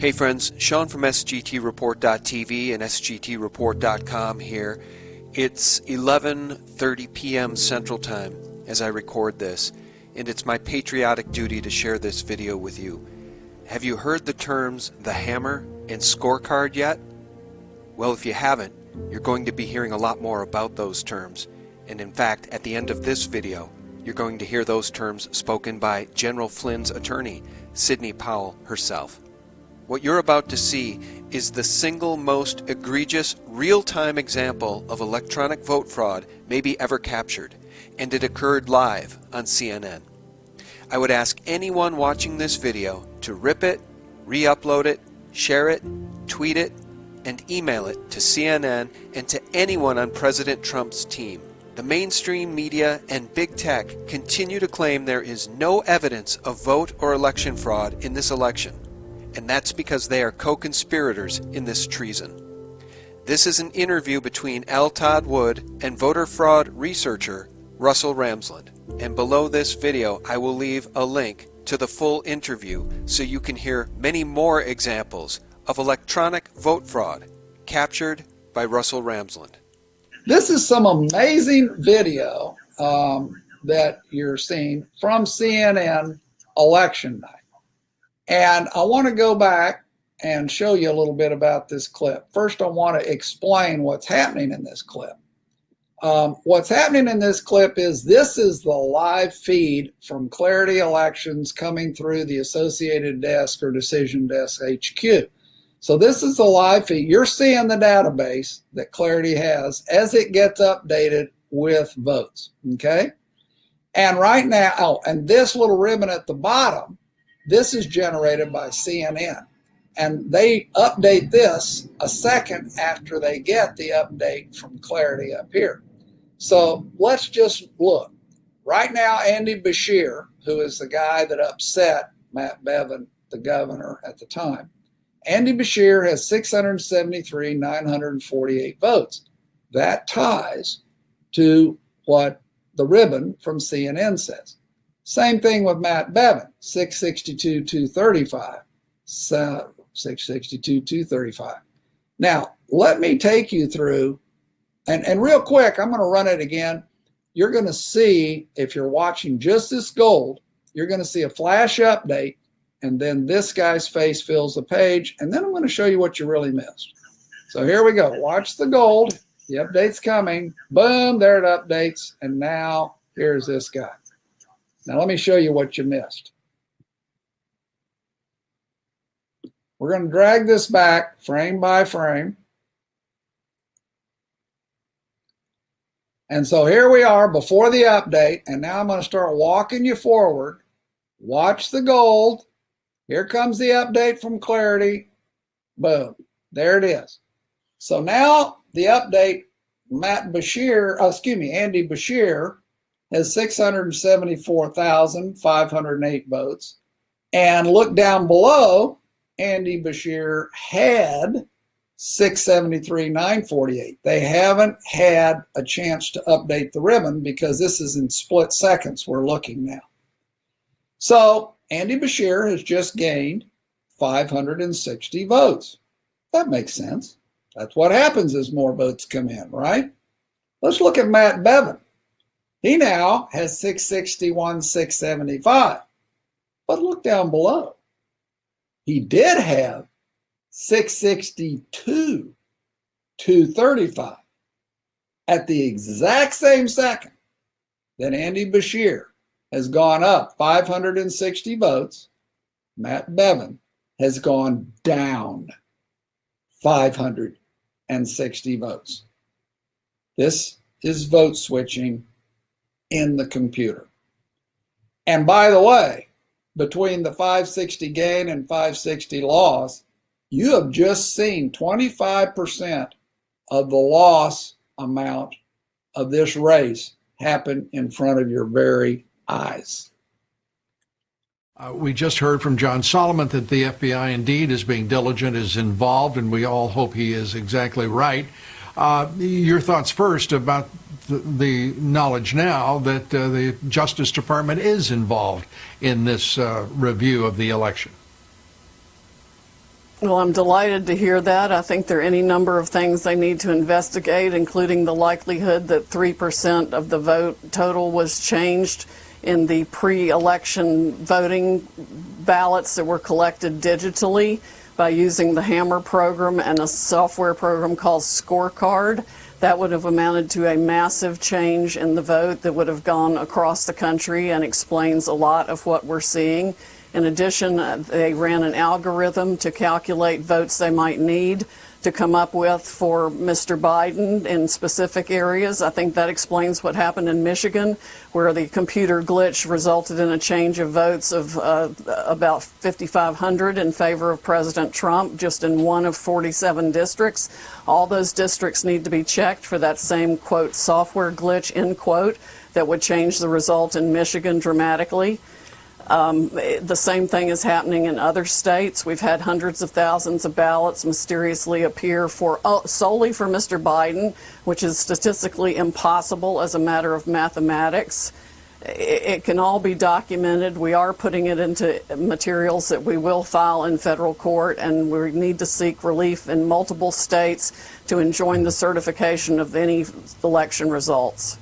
Hey friends, Sean from SGTReport.tv and SGTReport.com here. It's 11:30 p.m. Central Time as I record this, and it's my patriotic duty to share this video with you. Have you heard the terms the hammer and scorecard yet? Well, if you haven't, you're going to be hearing a lot more about those terms. And in fact, at the end of this video, you're going to hear those terms spoken by General Flynn's attorney, Sidney Powell herself. What you're about to see is the single most egregious real-time example of electronic vote fraud maybe ever captured, and it occurred live on CNN. I would ask anyone watching this video to rip it, re-upload it, share it, tweet it, and email it to CNN and to anyone on President Trump's team. The mainstream media and big tech continue to claim there is no evidence of vote or election fraud in this election. And that's because they are co-conspirators in this treason. This is an interview between L. Todd Wood and voter fraud researcher Russell Ramsland. And below this video, I will leave a link to the full interview so you can hear many more examples of electronic vote fraud captured by Russell Ramsland. This is some amazing video that you're seeing from CNN election night. And I want to go back and show you a little bit about this clip. First, I want to explain what's happening in this clip. What's happening in this clip is this is the live feed from Clarity Elections coming through the Associated Desk or Decision Desk HQ. So this is the live feed. You're seeing the database that Clarity has as it gets updated with votes, okay? And right now, oh, and this little ribbon at the bottom, this is generated by CNN, and they update this a second after they get the update from Clarity up here. So let's just look. Right now, Andy Beshear, who is the guy that upset Matt Bevin, the governor at the time, Andy Beshear has 673,948 votes. That ties to what the ribbon from CNN says. Same thing with Matt Bevin, 662,235. 662,235. Now, let me take you through, and real quick, I'm going to run it again. You're going to see, if you're watching just this gold, you're going to see a flash update, and then this guy's face fills the page, and then I'm going to show you what you really missed. So here we go. Watch the gold. The update's coming. Boom, there it updates, and now here's this guy. Now let me show you what you missed. We're going to drag this back frame by frame. And so here we are before the update, and now I'm going to start walking you forward. Watch the gold. Here comes the update from Clarity. Boom. There it is. So now the update, Andy Beshear has 674,508 votes. And look down below, Andy Beshear had 673,948. They haven't had a chance to update the ribbon because this is in split seconds we're looking now. So Andy Beshear has just gained 560 votes. That makes sense. That's what happens as more votes come in, right? Let's look at Matt Bevin. He now has 661,675. But look down below. He did have 662,235 at the exact same second that Andy Beshear has gone up 560 votes. Matt Bevin has gone down 560 votes. This is vote switching in the computer. And by the way, between the 560 gain and 560 loss, you have just seen 25% of the loss amount of this race happen in front of your very eyes. We just heard from John Solomon that the FBI indeed is being diligent, is involved, and we all hope he is exactly right. Your thoughts first about the knowledge now that the Justice Department is involved in this review of the election. Well, I'm delighted to hear that. I think there are any number of things they need to investigate, including the likelihood that 3% of the vote total was changed in the pre-election voting ballots that were collected digitally by using the Hammer program and a software program called Scorecard. That would have amounted to a massive change in the vote that would have gone across the country and explains a lot of what we're seeing. In addition, they ran an algorithm to calculate votes they might need to come up with for Mr. Biden in specific areas. I think that explains what happened in Michigan, where the computer glitch resulted in a change of votes of about 5,500 in favor of President Trump, just in one of 47 districts. All those districts need to be checked for that same, quote, software glitch, end quote, that would change the result in Michigan dramatically. The same thing is happening in other states. We've had hundreds of thousands of ballots mysteriously appear solely for Mr. Biden, which is statistically impossible as a matter of mathematics. It can all be documented. We are putting it into materials that we will file in federal court, and we need to seek relief in multiple states to enjoin the certification of any election results.